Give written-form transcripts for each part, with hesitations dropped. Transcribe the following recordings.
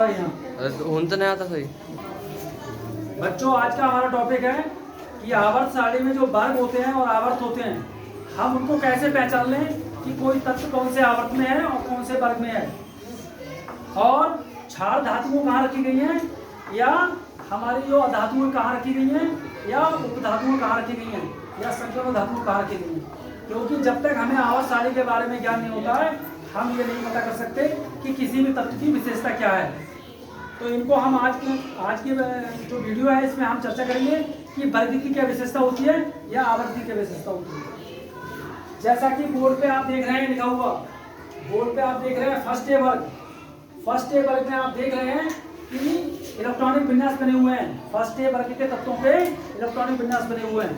तो नहीं आता सही। बच्चों, आज का हमारा टॉपिक है कि आवर्त सारणी में जो वर्ग होते हैं और आवर्त होते हैं, हम उनको कैसे पहचान लें कि कोई तत्व कौन से आवर्त में है और कौन से वर्ग में है, और क्षार धातुओं कहाँ रखी गई हैं, या हमारी जो अधातुएं कहाँ रखी गई हैं, या उपधातुएं कहाँ रखी गई हैं, या संक्रमण धातुएं कहाँ रखी गई हैं। क्योंकि जब तक हमें आवर्त सारणी के बारे में ज्ञान नहीं होता है, हम ये नहीं पता कर सकते कि किसी भी तत्व की विशेषता क्या है। तो इनको हम आज की जो वीडियो है इसमें हम चर्चा करेंगे कि वर्ग की क्या विशेषता होती है या आवर्त की क्या विशेषता होती है। जैसा कि बोर्ड पे आप देख रहे हैं लिखा हुआ, बोर्ड पे आप देख रहे हैं फर्स्ट ए वर्ग। फर्स्ट ए वर्ग में आप देख रहे हैं कि इलेक्ट्रॉनिक विन्यास बने हुए हैं। फर्स्ट ए वर्ग के तत्वों पे इलेक्ट्रॉनिक विन्यास बने हुए हैं।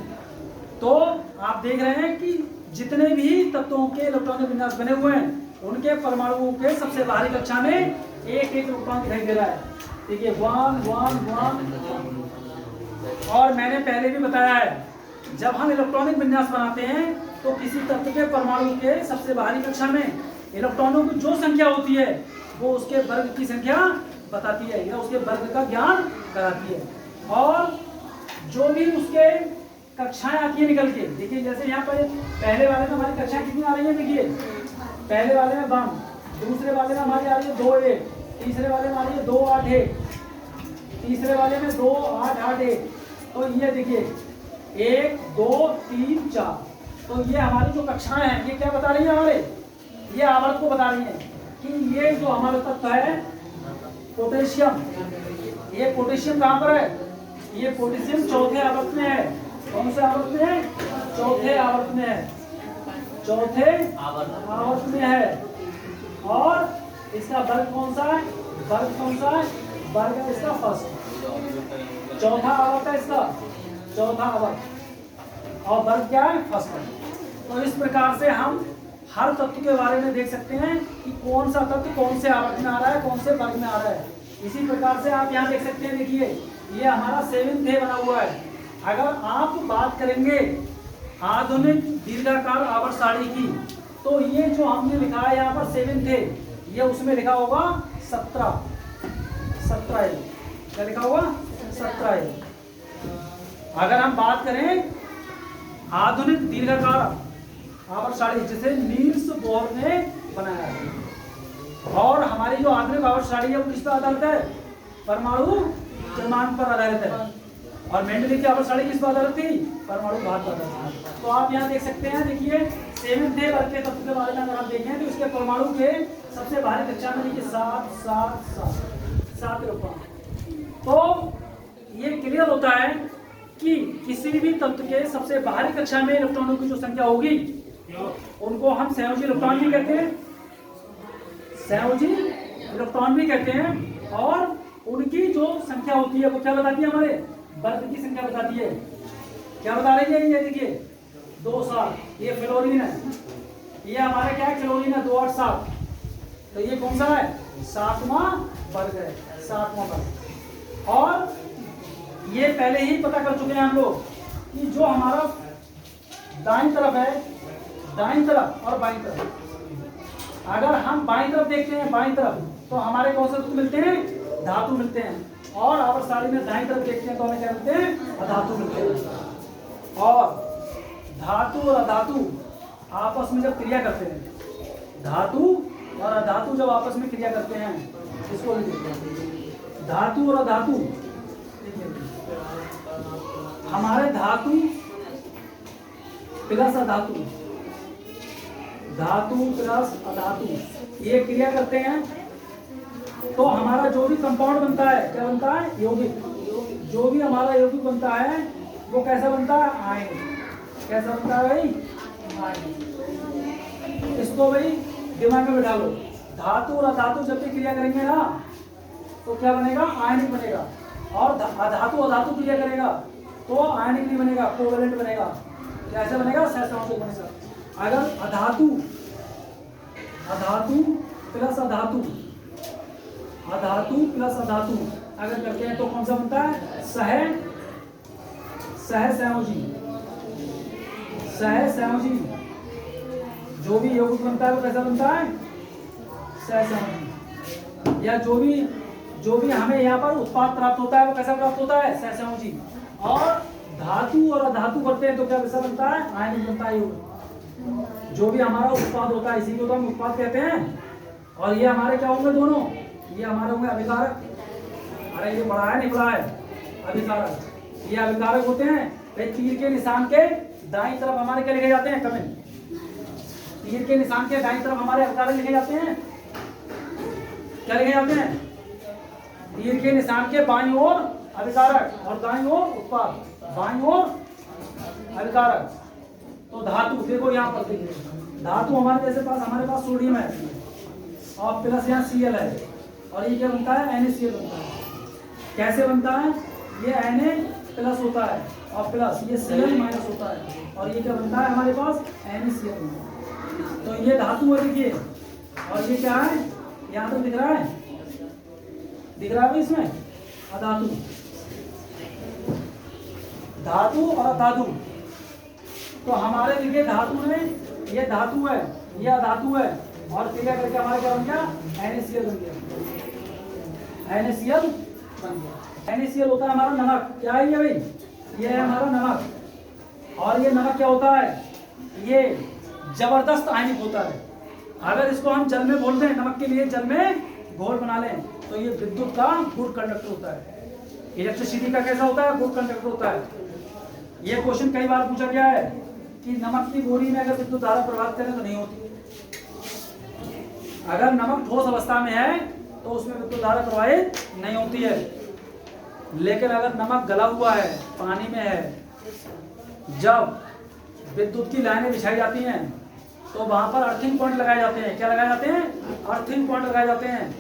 तो आप देख रहे हैं कि जितने भी तत्वों के इलेक्ट्रॉनिक विन्यास बने हुए हैं उनके परमाणुओं के सबसे बाहरी कक्षा में एक एक इलेक्ट्रॉन दिखाई दे रहा है। देखिए 1 1 1। और मैंने पहले भी बताया है, जब हम इलेक्ट्रॉनिक विन्यास बनाते हैं तो किसी तत्व के परमाणु के सबसे बाहरी कक्षा में इलेक्ट्रॉनों की जो संख्या होती है वो उसके वर्ग की संख्या बताती है या उसके वर्ग का ज्ञान कराती है। और जो भी उसके कक्षाएं आती है निकल के, देखिए जैसे यहाँ पर पहले वाले में हमारी कक्षाएं कितनी आ रही है, देखिए पहले वाले में 1, दूसरे वाले में हमारी आ रही है 2 1, तीसरे वाले में आ रही है 2 8 1, तीसरे वाले में 2 8 8 1। तो ये देखिए 1 2 3 4। तो ये हमारी जो कक्षाएं हैं ये क्या बता रही है, हमारे ये आवर्त को बता रही है कि ये जो हमारा तत्व है पोटेशियम, ये पोटेशियम कहाँ पर है, ये पोटेशियम चौथे आवर्त में है। कौन से आवर्त में है, चौथे आवर्त में है, चौथे आवर्त में है। और इसका वर्ग कौन सा है, वर्ग कौन सा है, वर्ग है इसका फर्स्ट। चौथा आवर्त है इसका, चौथा आवर्त, और वर्ग क्या है, फर्स्ट। तो इस प्रकार से हम हर तत्व के बारे में देख सकते हैं कि कौन सा तत्व कौन से आवर्त में आ रहा है, कौन से वर्ग में आ रहा है। इसी प्रकार से आप यहाँ देख सकते हैं, देखिए ये हमारा 7th ए बना हुआ है। अगर आप बात करेंगे आधुनिक दीर्घाकार आवर्त सारणी की, तो ये जो हमने लिखा है यहाँ पर 7th ए, ये उसमें लिखा होगा 17 ए, क्या लिखा होगा, 17 ए। अगर हम बात करें आधुनिक दीर्घाकार आवर्त सारणी जिसे नील्स बोर ने बनाया है, और हमारी जो आधुनिक आवर्त सारणी है वो किस पर आधारित है, परमाणु क्रमांक पर आधारित है। और मेंडली की आवर्त सारणी किस पर आधारित थी, परमाणु घात पर आधारित। तो आप यहाँ देख सकते हैं, देखिए 7th ए वर्ग के तत्व के बारे में अगर आप देखें तो इसके परमाणु के सबसे बाहरी कक्षा में देखिए 7 इलेक्ट्रॉन। तो ये क्लियर होता है कि किसी भी तत्व के सबसे बाहरी कक्षा में इलेक्ट्रॉनों की जो संख्या होगी उनको हम संयोजी इलेक्ट्रॉन भी कहते हैं, संयोजी इलेक्ट्रॉन भी कहते हैं। और उनकी जो संख्या होती है वो क्या बताती है, हमारे वर्ग की संख्या बताती है। क्या बता रही है, ये देखिए 2 7, ये फ्लोरीन है, ये हमारा क्या है, क्लोरीन है 2 8 7। तो ये कौन सा है, 7वां वर्ग है, 7वां वर्ग। और ये पहले ही पता कर चुके हैं हम लोग कि जो हमारा दाईं तरफ है, दाईं तरफ और बाईं तरफ, अगर हम बाईं तरफ देखते हैं, बाईं तरफ तो हमारे कौन से तत्व मिलते हैं, धातु मिलते हैं। और आवर्त सारणी में दाईं तरफ देखते हैं तो हमें क्या मिलते हैं, अधातु मिलते हैं। और धातु और अधातु आपस में जब क्रिया करते हैं, धातु और अधातु जब आपस में क्रिया करते हैं, इसको भी देखते हैं, धातु और अधातु। हमारे धातु प्लस अधातु, धातु प्लस अधातु ये क्रिया करते हैं तो हमारा जो भी कंपाउंड बनता है क्या बनता है, यौगिक। जो भी हमारा यौगिक बनता है वो कैसा बनता है, आयन। कैसा बनता है भाई, आयन। इसको भाई दिमाग में बिठा लो, धातु और अधातु जब भी क्रिया करेंगे ना तो क्या बनेगा, आयनिक बनेगा। और अधातु अधातु क्रिया करेगा तो आयनिक नहीं बनेगा, कोवेलेंट बनेगा। कैसे बनेगा, सहसंयोजक बनेगा। अगर अधातु अधातु प्लस अधातु, अधातु प्लस अधातु अगर करते हैं तो कौन सा बनता है, सहसंयोजी। सहसंयोजी जो भी यौगिक बनता है वो कैसा बनता है, सहसंयोजी। या जो भी जो भी हमें यहाँ पर उत्पाद प्राप्त होता है वो कैसा प्राप्त होता है, सहसंयोजी। और धातु और अधातु करते हैं तो क्या कैसा बनता है, आयनिक बनता है युग्म। जो भी हमारा उत्पाद होता है इसी को तो हम उत्पाद कहते हैं। और ये हमारे क्या होंगे दोनों, ये हमारे होंगे अभिकारक। अरे ये बड़ा है नहीं बड़ा है, अभिकारक। ये अभिकारक होते हैं। तीर के निशान के दाईं तरफ हमारे क्या लिखे जाते हैं, कमेंट। तीर के निशान के दाईं तरफ हमारे अभिकारक लिखे जाते हैं, क्या लिखे जाते हैं, तीर के निशान के बाईं ओर अभिकारक और दाईं ओर उत्पाद, बाईं ओर अभिकारक। तो धातु देखो यहाँ पर देखिए, धातु हमारे हमारे पास सोडियम है और प्लस यहाँ Cl है, और ये क्या बनता है, NaCl बनता है। कैसे बनता है, ये Na प्लस होता है और प्लस ये Cl माइनस होता है, और ये क्या बनता है हमारे पास, NaCl बनता है। तो ये धातु है देखिए, और ये क्या है, यहाँ तक दिख रहा है, दिख रहा है इसमें अधातु, धातु और अधातु। तो हमारे देखिए धातु में ये धातु है, ये अधातु है, और क्रिया करके हमारा क्या बन गया, NaCl बन गया, NaCl बन गया। NaCl होता है हमारा नमक। क्या है ये भाई, ये है हमारा नमक। और ये नमक क्या होता है, ये जबरदस्त आयनिक होता है। अगर इसको हम जल में घोल दें, नमक के लिए जल में घोल बना लें, तो ये विद्युत का गुड कंडक्टर होता है। इलेक्ट्रिसिटी का कैसा होता है, गुड कंडक्टर होता है। ये क्वेश्चन कई बार पूछा गया है कि नमक की गोली में अगर विद्युत धारा प्रभावित करें तो नहीं होती। अगर नमक ठोस अवस्था में है तो उसमें विद्युत धारा प्रवाहित नहीं होती है। लेकिन अगर नमक गला हुआ है, पानी में है, जब विद्युत की लाइनें बिछाई जाती हैं तो वहां पर अर्थिंग पॉइंट लगाए जाते हैं। क्या लगाए जाते हैं, अर्थिंग पॉइंट लगाए जाते हैं।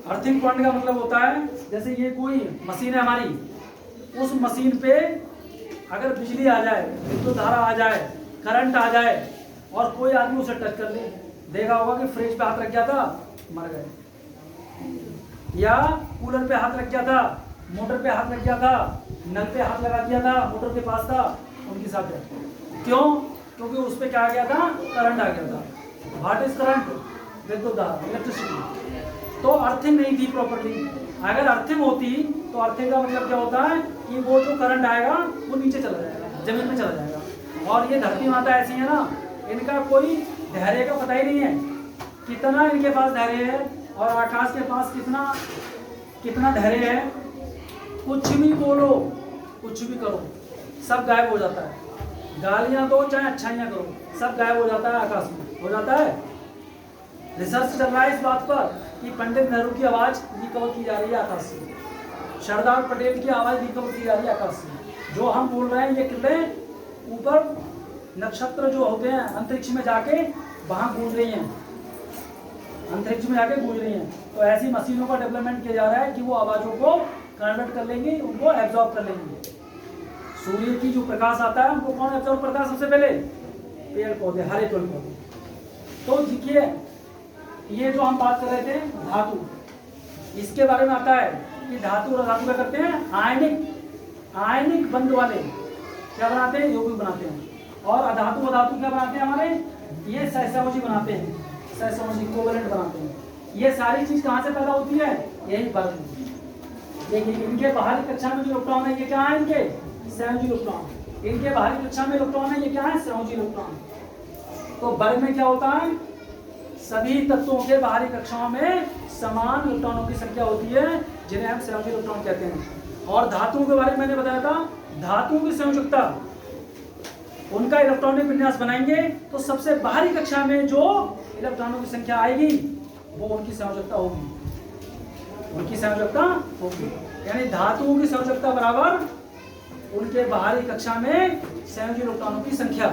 अर्थिंग पॉइंट का मतलब होता है, जैसे ये कोई मशीन है हमारी, उस मशीन पे अगर बिजली आ जाए, विद्युत धारा आ जाए, करंट आ जाए, और कोई आदमी उसे टच कर ले, देखा होगा कि फ्रिज पे हाथ रख गया था, मर गए, या कूलर पे हाथ रख गया था, मोटर पे हाथ रख गया था, नल पे हाथ लगा दिया था, मोटर के पास था, उनके साथ है। क्यों, क्योंकि उस पे क्या आ गया था, करंट आ गया था। व्हाट इज करंट, विद्युत धारा, इलेक्ट्रिसिटी। तो अर्थिंग नहीं थी प्रॉपर्ली। अगर अर्थिंग होती तो अर्थिंग का मतलब क्या होता है कि वो जो करंट आएगा वो नीचे चला जाएगा, जमीन में चला जाएगा। और ये धरती माता ऐसी है ना, इनका कोई धैर्य का पता ही नहीं है, कितना इनके पास धैर्य है, और आकाश के पास कितना धैर्य है। कुछ भी बोलो, कुछ भी करो, सब गायब हो जाता है। गालियां दो चाहे अच्छाइयां करो, सब गायब हो जाता है, आकाश में हो जाता है। रिसर्च चल रहा है इस बात पर कि पंडित नेहरू की आवाज रिकवर की जा रही है आकाश से, सरदार पटेल की आवाज रिकवर की जा रही है आकाश से। जो हम बोल रहे हैं ये किरणें ऊपर नक्षत्र जो होते हैं अंतरिक्ष में जाके वहां गूंज रही हैं, अंतरिक्ष में जाके गूंज रही हैं। तो ऐसी मशीनों का डेवलपमेंट किया जा रहा है कि वो आवाजों को कन्वर्ट कर लेंगी, उनको एब्जॉर्ब कर लेंगी। सूर्य की जो प्रकाश आता है उनको कौन एब्जॉर्ब करता है सबसे पहले, पेड़ पौधे, हरे पेड़ पौधे। तो देखिए ये जो हम बात कर रहे थे धातु, इसके बारे में आता है कि धातु और अधातु क्या करते हैं, आयनिक बंध वाले क्या बनाते हैं, यौगिक बनाते हैं। और अधातु क्या बनाते हैं हमारे, ये सहसंयोजी बनाते हैं, सहसंयोजी कोवलेंट बनाते हैं। ये सारी चीज कहाँ से पैदा होती है, यही वर्ग में। देखिए इनके बाहरी कक्षा में जो इलेक्ट्रॉन है ये क्या है, इनके संयोजी इलेक्ट्रॉन। इनके बाहरी कक्षा में इलेक्ट्रॉन है, ये क्या है, संयोजी इलेक्ट्रॉन। तो वर्ग में क्या होता है, सभी तत्वों के बाहरी कक्षाओं में समान इलेक्ट्रॉनों की संख्या होती है, जिन्हें हम संयोजी इलेक्ट्रॉन कहते हैं। और धातुओं के बारे में मैंने बताया था, धातुओं की संयोजकता, उनका इलेक्ट्रॉनिक विन्यास बनाएंगे तो सबसे बाहरी कक्षा में जो इलेक्ट्रॉनों की संख्या आएगी वो उनकी संयोजकता होगी, उनकी संयोजकता होगी। यानी धातुओं की संयोजकता बराबर उनके बाहरी कक्षा में संयोजी इलेक्ट्रॉनों की संख्या।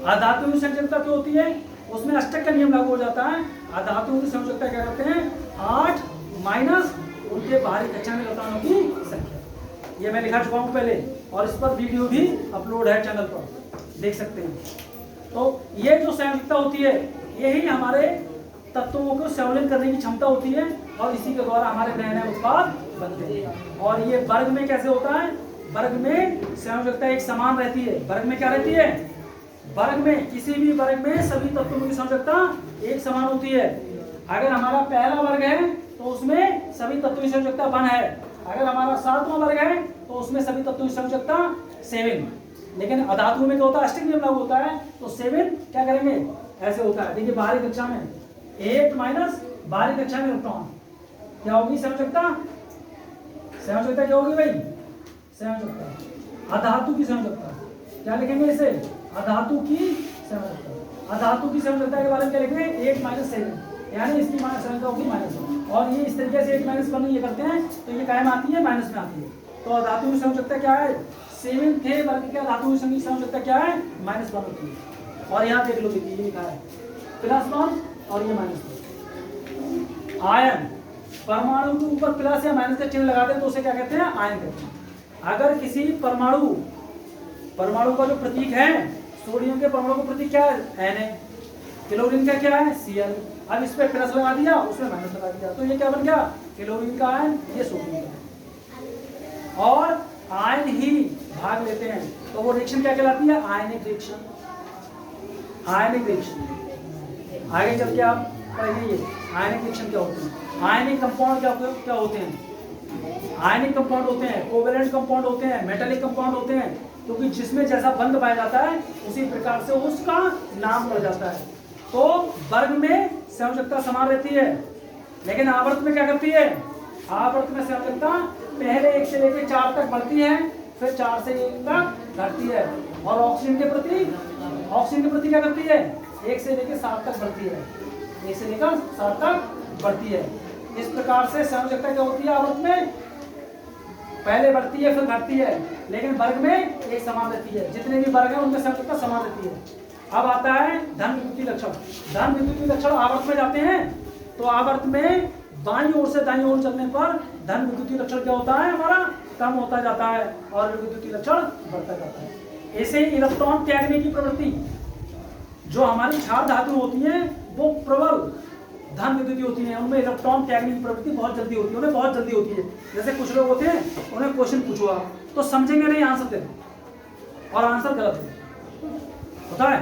अधातुओं की संयोजकता क्या होती है, उसमें अष्टक का नियम लागू हो जाता है। अधातुओं की संयोजकता क्या करते हैं, 8 माइनस उनके बाहरी कक्षा में इलेक्ट्रॉनों की संख्या। ये मैं लिखा चुका हूँ पहले, और इस पर वीडियो भी अपलोड है चैनल पर, देख सकते हैं। तो ये जो संयोजकता होती है यही हमारे तत्वों को संयोजन करने की क्षमता होती है, और इसी के द्वारा हमारे नए नए उत्पाद बनते हैं। और ये वर्ग में कैसे होता है, वर्ग में संयोजकता एक समान रहती है। वर्ग में क्या रहती है, वर्ग में किसी भी वर्ग में सभी तत्वों की संयोजकता एक समान होती है। अगर हमारा पहला वर्ग है तो उसमें सभी तत्वों की संयोजकता 1 है। अगर हमारा 7वां वर्ग है तो उसमें सभी तत्वों की संयोजकता 7। लेकिन अधातु में क्या होता है, अष्टक नियम लागू होता है, तो 7 क्या करेंगे, ऐसे होता है। देखिए बाहरी कक्षा में 8 माइनस बाहरी कक्षा में इलेक्ट्रॉन क्या होगी संयोजकता, संयोजकता क्या होगी भाई, संयोजकता अधातु की संयोजकता क्या लिखेंगे इसे, अधातु की संयोजकता। अधातु की संयोजकता के बारे में क्या लिखेंगे, 8 माइनस 7, यानी इसकी संयोजकता होगी -1। और ये इस तरीके से 8 माइनस 1 ये करते हैं तो ये काय में आती है, माइनस में आती है। तो अधातु की संयोजकता क्या है, 7 थे वर्ग के अधातु की संयोजकता क्या है, -1 होती है। और यहाँ देख लो देखिए ये लिखा है +1 और ये -1। आयन परमाणु के ऊपर प्लस या माइनस का चिन्ह लगाते हैं तो उसे क्या कहते हैं, आयन कहते हैं। अगर किसी परमाणु का जो प्रतीक है, सोडियम के परमाणु का प्रतीक क्या है, N है, क्लोरीन का क्या है, Cl। अब इस पे प्लस लगा दिया, उसमें माइनस लगा दिया, तो ये क्या बन गया, क्लोरीन का आयन, ये सोडियम का। और आयन ही भाग लेते हैं तो वो रिएक्शन क्या कहलाती है, आयनिक रिएक्शन। आयनिक रिएक्शन आगे चल के आप पढ़ेंगे ये आयनिक रिएक्शन क्या होते हैं। आयनिक कंपाउंड क्या होते हैं, आयनिक कंपाउंड होते हैं, कोवेलेंट कंपाउंड होते हैं, मेटालिक कंपाउंड होते हैं, क्योंकि जिसमें जैसा बंध पाया जाता है उसी प्रकार से उसका नाम पड़ जाता है। तो वर्ग में संयोजकता समान रहती है, लेकिन आवर्त में क्या करती है, आवर्त में संयोजकता पहले 1 से लेकर 4 तक बढ़ती है, फिर 4 से 1 तक घटती है। और ऑक्सीजन के प्रति क्या करती है, 1 से लेकर 7 तक बढ़ती है, 1 से लेकर 7 तक बढ़ती है। इस प्रकार से संयोजकता क्या होती है, आवर्त में पहले बढ़ती है फिर घटती है, लेकिन वर्ग में एक समान रहती है। जितने भी वर्ग हैं उनमें संयोजकता समान रहती है। अब आता है धन विद्युतीय लक्षण। धन विद्युतीय लक्षण आवर्त में जाते हैं तो आवर्त में बाईं ओर से दाईं ओर चलने पर धन विद्युतीय लक्षण क्या होता है, हमारा कम होता जाता है और विद्युतीय लक्षण बढ़ता जाता है। ऐसे ही इलेक्ट्रॉन त्यागने की प्रवृत्ति, जो हमारी क्षार धातु होती है वो प्रबल धन विद्युतीय होती है, उनमें इलेक्ट्रॉन त्यागने की प्रवृत्ति बहुत जल्दी होती है, उन्हें बहुत जल्दी होती है। जैसे कुछ लोग होते हैं उन्हें क्वेश्चन पूछो आप तो समझेंगे नहीं आंसर देते और आंसर गलत होता है,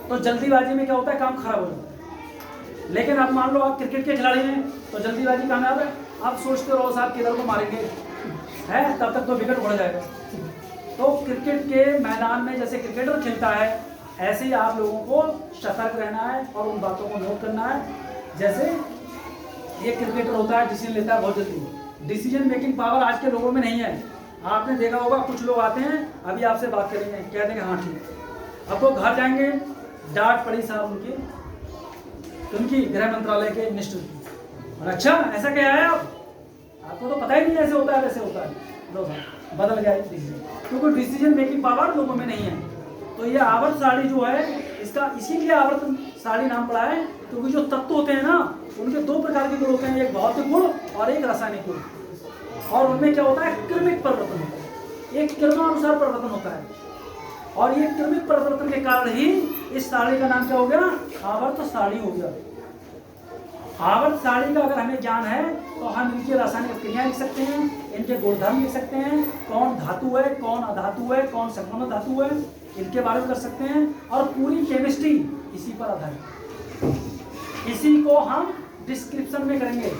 तो जल्दीबाजी में क्या होता है, काम खराब हो जाता है। लेकिन अब मान लो आप क्रिकेट के खिलाड़ी हैं तो जल्दीबाजी कामयाब है, आप सोचते रहो साहब किधर को मारेंगे है, तब तक तो विकेट उड़ जाएगा। तो क्रिकेट के मैदान में जैसे क्रिकेटर खेलता है, ऐसे ही आप लोगों को सतर्क रहना है और उन बातों को नोट करना है। जैसे एक क्रिकेटर होता है, डिसीजन लेता है बहुत जल्दी, डिसीजन मेकिंग पावर आज के लोगों में नहीं है। आपने देखा होगा कुछ लोग आते हैं, अभी आपसे बात करेंगे, कह देंगे हाँ ठीक, अब वो घर जाएंगे, डांट पड़ी साहब उनकी गृह मंत्रालय के मिनिस्टर की, और अच्छा ऐसा क्या है, आपको तो पता ही नहीं ऐसे होता है वैसे होता है, लो बदल गया डिसीजन, क्योंकि डिसीजन मेकिंग पावर लोगों में नहीं है। तो ये आवर्त सारणी जो है, इसका इसीलिए आवर्त सारणी नाम पड़ा है, क्योंकि जो तत्व होते हैं ना उनके 2 प्रकार के गुण होते हैं, एक भौतिक गुण और एक रासायनिक गुण। और उनमें क्या होता है, क्रमिक परिवर्तन होता है, एक क्रमानुसार परिवर्तन होता है, और ये क्रमिक परिवर्तन के कारण ही इस सारणी का नाम क्या हो गया, आवर्त सारणी हो गया। आवर्त सारणी का अगर हमें ज्ञान है तो हम इनकी रासायनिक क्रियाएं लिख सकते हैं, इनके गुणधर्म लिख सकते हैं, कौन धातु है, कौन अधातु है, कौन संगम धातु है, इनके बारे में कर सकते हैं। और पूरी केमिस्ट्री इसी पर आधारित, इसी को हम डिस्क्रिप्शन में करेंगे,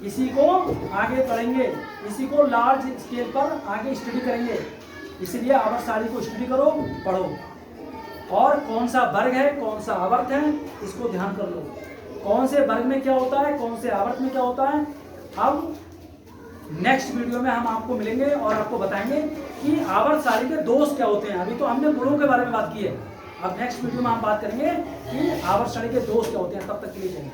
इसी को आगे पढ़ेंगे, इसी को लार्ज स्केल पर आगे स्टडी करेंगे। इसलिए आवर्त सारणी को स्टडी करो, पढ़ो, और कौन सा वर्ग है, कौन सा आवर्त है, इसको ध्यान कर लो, कौन से वर्ग में क्या होता है, कौन से आवर्त में क्या होता है। अब नेक्स्ट वीडियो में हम आपको मिलेंगे और आपको बताएंगे कि आवर्त सारणी के दोष क्या होते हैं। अभी तो हमने गुणों के बारे में बात की है, अब नेक्स्ट वीडियो में हम बात करेंगे कि आवर्त सारणी के दोष क्या होते हैं। तब तक के लिए